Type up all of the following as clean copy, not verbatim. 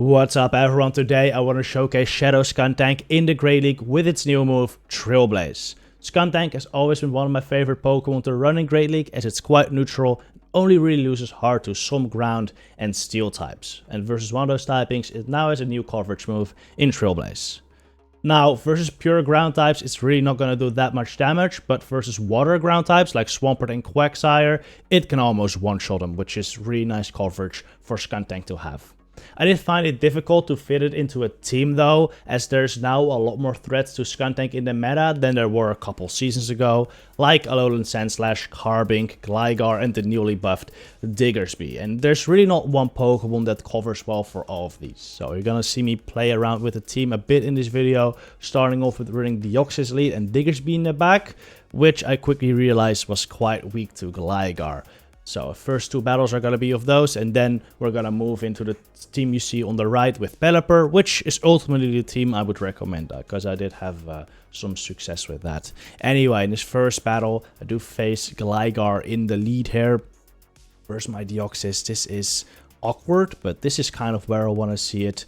What's up everyone, today I want to showcase Shadow Skuntank in the Great League with its new move, TRAILBLAZE. Skuntank has always been one of my favorite Pokemon to run in Great League as it's quite neutral, only really loses hard to some ground and steel types. And versus one of those typings, it now has a new coverage move in TRAILBLAZE. Now, versus pure ground types, it's really not going to do that much damage, but versus water ground types like Swampert and Quagsire, it can almost one-shot them, which is really nice coverage for Skuntank to have. I did find it difficult to fit it into a team though, as there's now a lot more threats to Skuntank in the meta than there were a couple seasons ago, like Alolan Sandslash, Carbink, Gligar, and the newly buffed Diggersby. And there's really not one Pokemon that covers well for all of these. So you're gonna see me play around with the team a bit in this video, starting off with running Deoxys lead and Diggersby in the back, which I quickly realized was quite weak to Gligar. So first two battles are going to be of those, and then we're going to move into the team you see on the right with Peloper, which is ultimately the team I would recommend, because I did have some success with that. Anyway, in this first battle, I do face Gligar in the lead here. Where's my Deoxys? This is awkward, but this is kind of where I want to see it.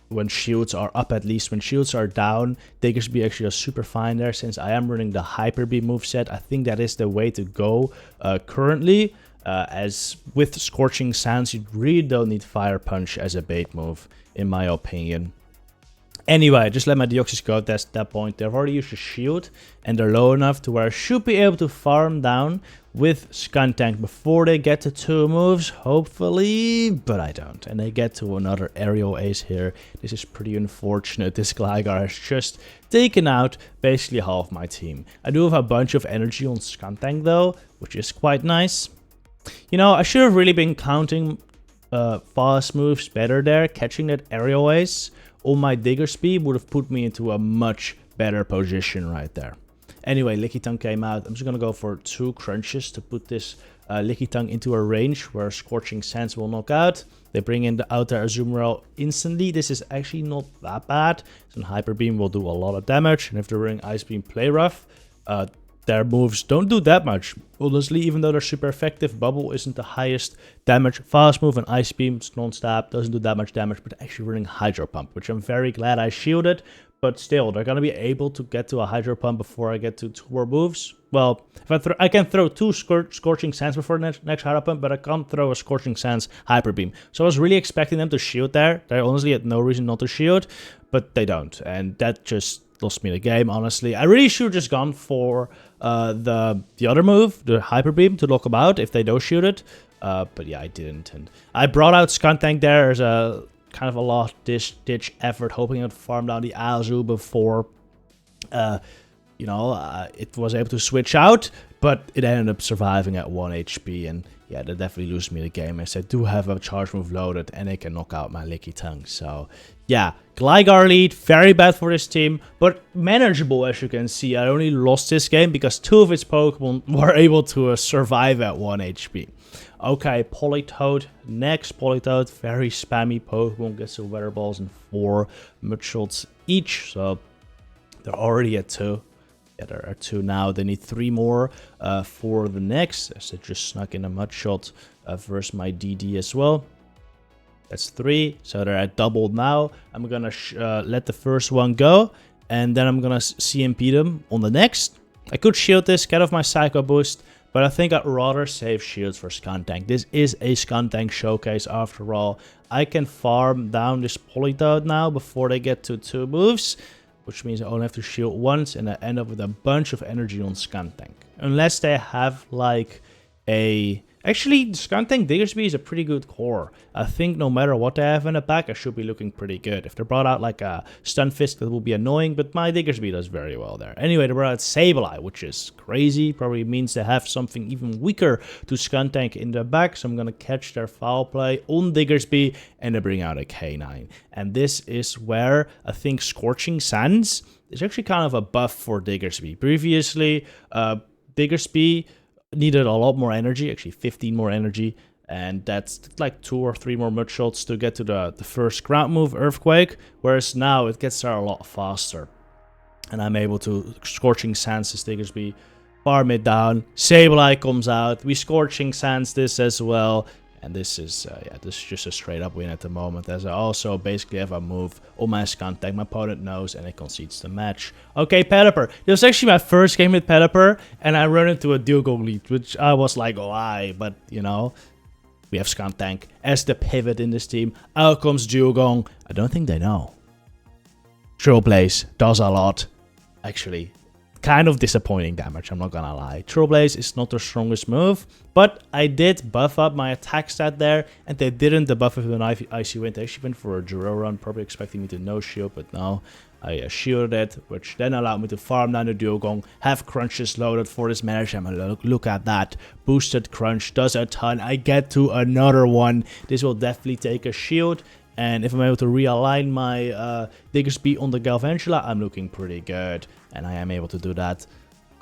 When shields are up, at least. When shields are down, Diggersby actually does super fine there. Since I am running the Hyper Beam moveset, I think that is the way to go currently. As with Scorching SANDS, you really don't need Fire Punch as a bait move, in my opinion. Anyway, just let my Deoxys go at that point. They've already used a shield, and they're low enough to where I should be able to farm down with Skuntank before they get to two moves, hopefully, but I don't. And they get to another aerial ace here. This is pretty unfortunate. This Gligar has just taken out basically half my team. I do have a bunch of energy on Skuntank though, which is quite nice. You know, I should have really been counting fast moves better there. Catching that aerial ace on my Diggersby would have put me into a much better position right there. Anyway, Lickitung came out. I'm just going to go for 2 crunches to put this Lickitung into a range where Scorching SANDS will knock out. They bring in the outer Azumarill instantly. This is actually not that bad. So Hyper Beam will do a lot of damage. And if they're running Ice Beam Play Rough, their moves don't do that much. Honestly, even though they're super effective, Bubble isn't the highest damage fast move, and Ice Beam, it's non-stab, doesn't do that much damage, but actually running Hydro Pump, which I'm very glad I shielded. But still, they're going to be able to get to a Hydro Pump before I get to 2 more moves. Well, if I can throw 2 Scorching SANDS before the next Hydro Pump, but I can't throw a Scorching SANDS Hyper Beam. So I was really expecting them to shield there. They honestly had no reason not to shield, but they don't. And that just lost me the game, honestly. I really should have just gone for the other move, the Hyper Beam, to knock them out if they don't shoot it. But yeah, I didn't. And I brought out Skuntank there as a kind of a last-ditch effort, hoping I'd farm down the Azu before, it was able to switch out, but it ended up surviving at 1 HP, and yeah, that definitely loses me the game, as I do have a charge move loaded, and it can knock out my Lickitung. So yeah, Gligar lead, very bad for this team, but manageable as you can see. I only lost this game because 2 of its Pokemon were able to survive at 1 HP. Okay, Politoed next. Politoed, very spammy Pokemon, gets the Weather Balls and 4 Mudshots each, so they're already at 2. Yeah, there are 2 now. They need 3 more for the next, as they just snuck in a Mudshot versus my DD as well. That's 3, so they're at doubled now. I'm gonna let the first one go, and then I'm gonna CMP them on the next. I could shield this, get off my Psycho Boost, but I think I'd rather save shields for Skuntank. This is a Skuntank showcase after all. I can farm down this Politoed now before they get to 2 moves, which means I only have to shield once, and I end up with a bunch of energy on Skuntank. Unless they have like a... Actually, Skuntank Diggersby is a pretty good core. I think no matter what they have in the back, I should be looking pretty good. If they brought out like a Stunfisk, that will be annoying, but my Diggersby does very well there. Anyway, they brought out Sableye, which is crazy. Probably means they have something even weaker to Skuntank in the back, so I'm going to catch their foul play on Diggersby, and they bring out a K9. And this is where I think Scorching SANDS is actually kind of a buff for Diggersby. Previously, Diggersby needed a lot more energy, actually 15 more energy, and that's like 2 or 3 more Mudshots to get to the first ground move, Earthquake, whereas now it gets there a lot faster. And I'm able to Scorching SANDS this Diggersby, farm it down, Sableye comes out, we Scorching SANDS this as well, And this is, yeah, this is just a straight up win at the moment, as I also basically have a move on my Skuntank. My opponent knows, and it concedes the match. Okay, Peloper. This was actually my first game with Peloper, and I run into a Dugong lead, which I was like, why? But, you know, we have Skuntank as the pivot in this team. Out comes Dugong. I don't think they know. TRAILBLAZE does a lot. Actually, kind of disappointing damage, I'm not gonna lie. TRAILBLAZE is not their strongest move, but I did buff up my attack stat there, and they didn't debuff it with an Icy Wind. They actually went for a Duro run, probably expecting me to no shield, but no. I shielded it, which then allowed me to farm down the Dugong, have crunches loaded for this Machamp, and look at that. Boosted crunch does a ton. I get to another one. This will definitely take a shield, and if I'm able to realign my Diggersby on the Galvantula, I'm looking pretty good, and I am able to do that.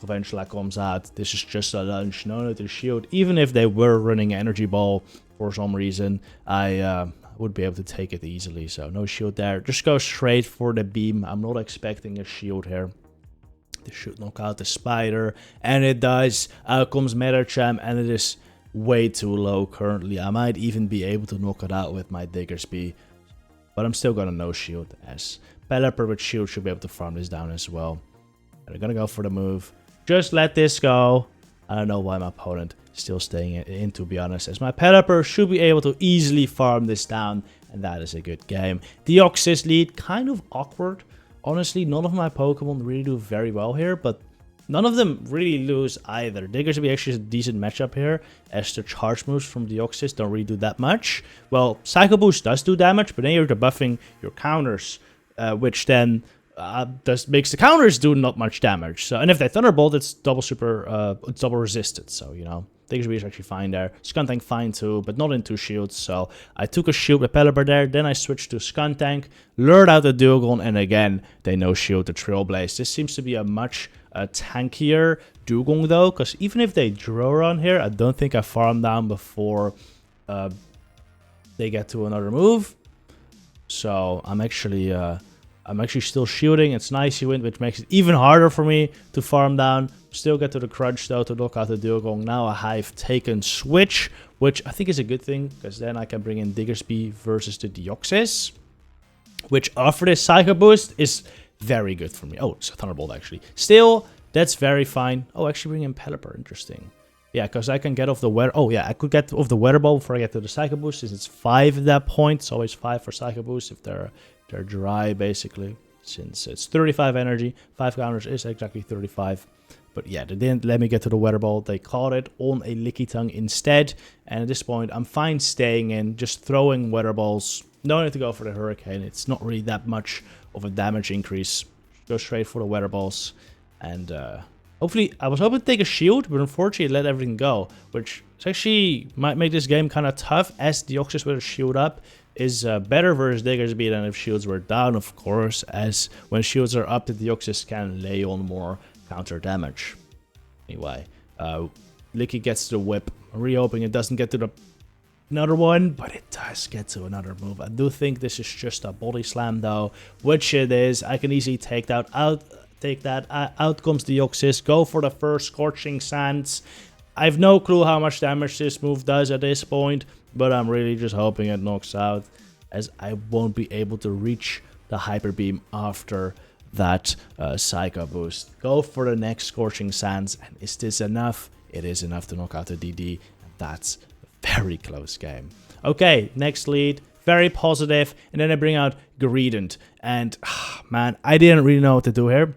Galvantula comes out. This is just a lunge, no need to shield. Even if they were running Energy Ball for some reason, I would be able to take it easily, so no shield there. Just go straight for the beam. I'm not expecting a shield here. This should knock out the spider, and it does. Out comes Machamp, and it is way too low currently. I might even be able to knock it out with my Diggersby, but I'm still gonna no shield, as Peloper with shield should be able to farm this down as well. And I'm gonna go for the move. Just let this go. I don't know why my opponent is still staying in, to be honest, as my Peloper should be able to easily farm this down, and that is a good game. Deoxys lead, kind of awkward. Honestly, none of my Pokemon really do very well here, but none of them really lose either. Diggersby actually is a decent matchup here, as the charge moves from Deoxys don't really do that much. Well, Psycho Boost does do damage, but then you're debuffing your counters, which then makes the counters do not much damage. So, and if they Thunderbolt, it's double it's double resisted. So, you know, Diggersby is actually fine there. Skuntank fine too, but not into shields. So I took a shield with Peloper there. Then I switched to Skuntank, lured out the Dugong, and again, they no shield the TRAILBLAZE. This seems to be a much tankier Dugong though, because even if they draw run here, I don't think I farm down before they get to another move. So I'm actually still shielding. It's an Icy Wind, which makes it even harder for me to farm down. Still get to the crunch though to knock out the Dugong. Now a Hive taken switch, which I think is a good thing, because then I can bring in Diggersby versus the Deoxys, which after this Psycho Boost is very good for me. Oh, it's a Thunderbolt actually. Still, that's very fine. Oh, actually bring in Peloper. Interesting. Yeah, because I can get off the weather. Oh yeah, I could get off the weather ball before I get to the Psycho Boost, since it's 5 at that point. It's always 5 for Psycho Boost if they're dry, basically, since it's 35 energy. 5 counters is exactly 35. But yeah, they didn't let me get to the weather ball. They caught it on a Licky Tongue instead. And at this point, I'm fine staying in, just throwing weather balls. No need to go for the Hurricane. It's not really that much of a damage increase. Go straight for the weather balls. And hopefully, I was hoping to take a shield, but unfortunately, it let everything go, which actually might make this game kind of tough, as Deoxys with a shield up is better versus Diggersby than if shields were down, of course, as when shields are up, the Deoxys can lay on more counter damage. Anyway, Licky gets to the whip. I'm really hoping it doesn't get to the another one, but it does get to another move. I do think this is just a body slam though, which it is. I can easily take that out. Out comes Deoxys. Go for the first Scorching Sands. I have no clue how much damage this move does at this point, but I'm really just hoping it knocks out, as I won't be able to reach the Hyper Beam after that Psycho Boost. Go for the next Scorching Sands, and is this enough? It is enough to knock out the DD, and that's a very close game. Okay, next lead, very positive, and then I bring out Greedent, and man, I didn't really know what to do here.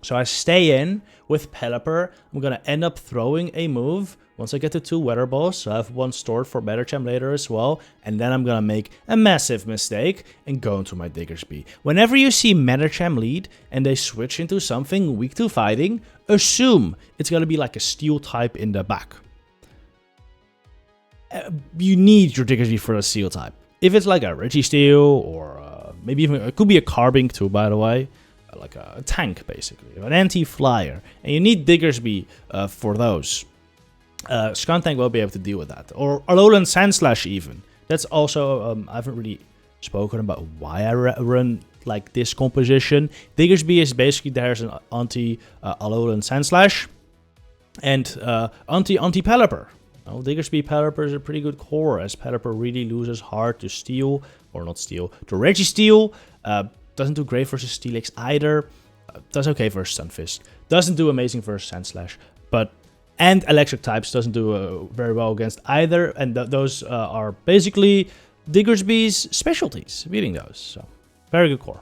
So I stay in with Peloper. I'm going to end up throwing a move once I get to 2 weather balls. So I have 1 stored for Machamp later as well. And then I'm going to make a massive mistake and go into my Diggersby. Whenever you see Machamp lead and they switch into something weak to fighting, assume it's going to be like a steel type in the back. You need your Diggersby for a steel type. If it's like a Registeel or maybe even, it could be a Carbink too, by the way. Like a tank, basically, an anti-flyer, and you need Diggersby for those. Skuntank will be able to deal with that, or Alolan Sandslash even. That's also I haven't really spoken about why I run like this composition. Diggersby is basically there's an anti Alolan Sandslash and anti Peloper. Well, Diggersby Peloper is a pretty good core, as Peloper really loses hard to Steel, or not Steel, to Registeel. Doesn't do great versus Steelix either. Does okay versus Stunfisk. Doesn't do amazing versus Sandslash, and electric types doesn't do very well against either. And those are basically Diggersby's specialties, beating those. So very good core.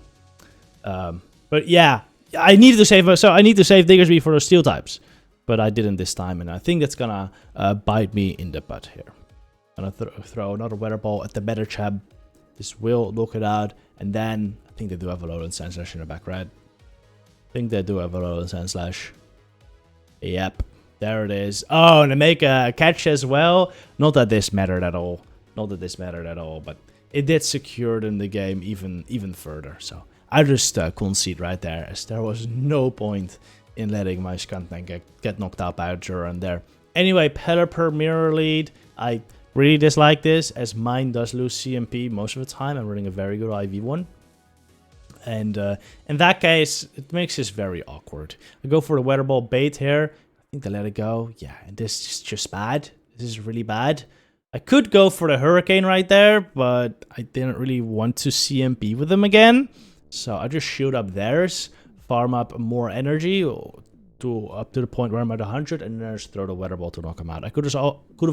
But yeah, I needed to save. So I need to save Diggersby for those Steel types, but I didn't this time, and I think that's gonna bite me in the butt here. I'm gonna throw another Weather Ball at the Machamp. This will knock it out, and then I think they do have a Alolan Sandslash in the back, right? I think they do have a Alolan Sandslash. Yep, there it is. Oh, and they make a catch as well. Not that this mattered at all. Not that this mattered at all, but it did secure them the game even further. So I just concede right there, as there was no point in letting my Skuntank get knocked out by a Duran there. Anyway, Peloper Mirror Lead. I really dislike this, as mine does lose CMP most of the time. I'm running a very good IV1. And in that case, it makes this very awkward. I go for the Weather Ball bait here. I think they let it go. Yeah, and this is just bad. This is really bad. I could go for the Hurricane right there, but I didn't really want to CMP with them again. So I just shoot up theirs, farm up more energy to up to the point where I'm at 100, and then just throw the Weather Ball to knock them out. I could have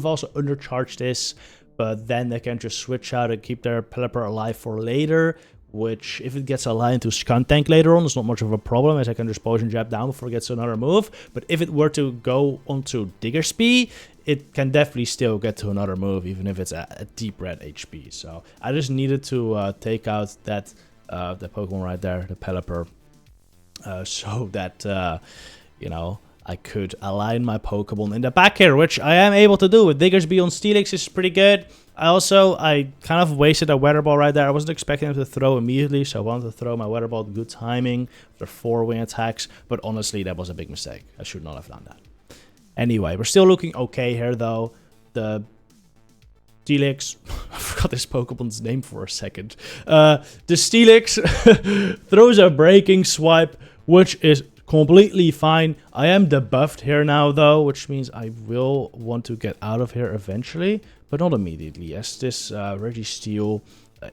also undercharged this, but then they can just switch out and keep their Peloper alive for later, which, if it gets aligned to Skuntank later on, is not much of a problem, as I can just Poison Jab down before it gets to another move. But if it were to go onto Diggersby, it can definitely still get to another move, even if it's at deep red HP. So I just needed to take out that the Pokemon right there, the Peloper, so that you know, I could align my Pokemon in the back here, which I am able to do with Diggersby on Steelix is pretty good. I kind of wasted a Weather Ball right there. I wasn't expecting him to throw immediately, so I wanted to throw my Weather Ball. Good timing for 4 wing attacks, but honestly, that was a big mistake. I should not have done that. Anyway, we're still looking okay here, though. The Steelix, I forgot this Pokemon's name for a second. The Steelix throws a Breaking Swipe, which is completely fine. I am debuffed here now, though, which means I will want to get out of here eventually, but not immediately, as this Registeel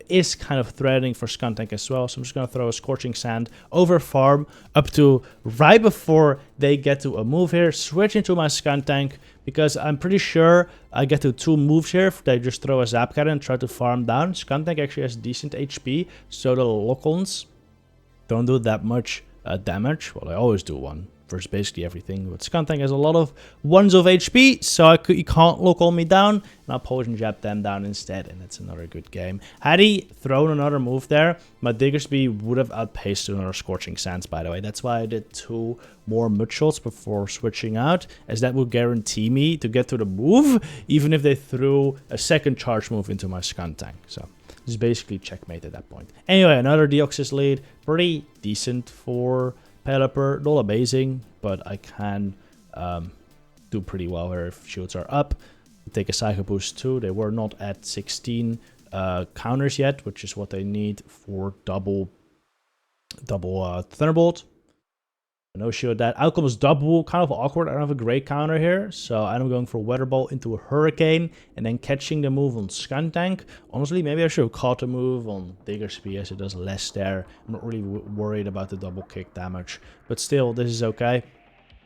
is kind of threatening for Skuntank as well. So I'm just going to throw a Scorching Sand over farm up to right before they get to a move here. Switch into my Skuntank, because I'm pretty sure I get to 2 moves here. They just throw a Zap Cannon and try to farm down. Skuntank actually has decent HP, so the lock-ons don't do that much damage. Well, I always do 1 versus basically everything, but Skuntank has a lot of 1s of HP, so he can't lock on me down, and I'll Poison Jab them down instead, and that's another good game. Had he thrown another move there, my Diggersby would have outpaced another Scorching Sands, by the way. That's why I did 2 more Mud Shots before switching out, as that would guarantee me to get to the move, even if they threw a second charge move into my Skuntank. So this is basically checkmate at that point. Anyway, another Deoxys lead, pretty decent for Peloper, not amazing, but I can do pretty well here if shields are up. Take a Psycho Boost too. They were not at 16 counters yet, which is what they need for double Thunderbolt. No shield that. Outcome is double, kind of awkward. I don't have a great counter here, so I'm going for Weather Ball into a Hurricane and then catching the move on Skuntank. Honestly, maybe I should have caught the move on Diggersby, as it does less there. I'm not really worried about the double kick damage, but still, this is okay.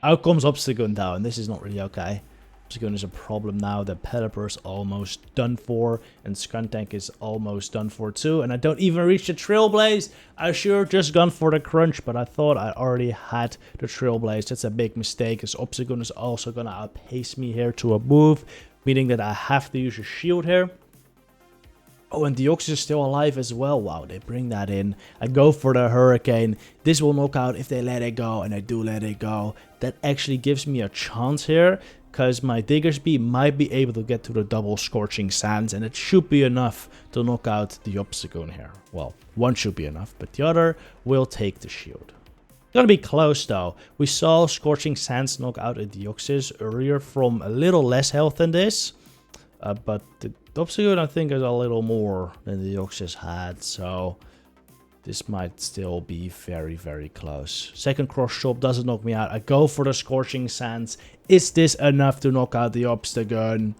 Out comes Obstagoon down. This is not really okay. Obstagoon is a problem now. The Peloper is almost done for, and Skuntank is almost done for too. And I don't even reach the Trailblaze. I should have just gone for the Crunch, but I thought I already had the Trailblaze. That's a big mistake, as Obstagoon is also going to outpace me here to a move, meaning that I have to use a shield here. Oh, and Deoxys is still alive as well. Wow, they bring that in. I go for the Hurricane. This will knock out if they let it go, and I do let it go. That actually gives me a chance here, because my Diggersby might be able to get to the double Scorching Sands, and it should be enough to knock out the Obstagoon here. Well, 1 should be enough, but the other will take the shield. Gonna be close though. We saw Scorching Sands knock out a Deoxys earlier from a little less health than this, but the Obstagoon I think is a little more than the Deoxys had, so This might still be very, very close. Second cross chop doesn't knock me out. I go for the Scorching Sands. Is this enough to knock out the Obstagoon?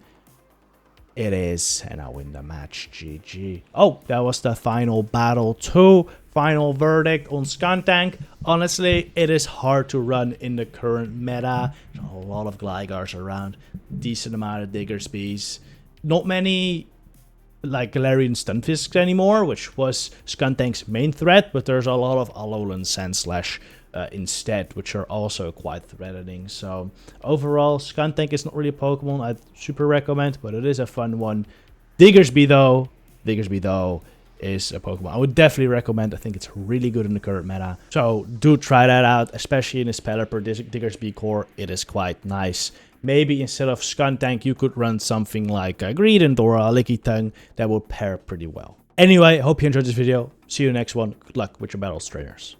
It is, and I win the match. GG. Oh, that was the final battle 2. Final verdict on Skuntank. Honestly, it is hard to run in the current meta. There's a lot of Glygars around. Decent amount of Diggersbys. Not many like Galarian Stunfisk anymore, which was Skuntank's main threat, but there's a lot of Alolan Sandslash instead, which are also quite threatening. So overall, Skuntank is not really a Pokemon I'd super recommend, but it is a fun one. Diggersby though is a Pokemon I would definitely recommend. I think it's really good in the current meta. So do try that out, especially in this Peloper Diggersby core. It is quite nice. Maybe instead of Skuntank, you could run something like a Greedent or a Lickitung that would pair pretty well. Anyway, hope you enjoyed this video. See you in the next one. Good luck with your battles, trainers.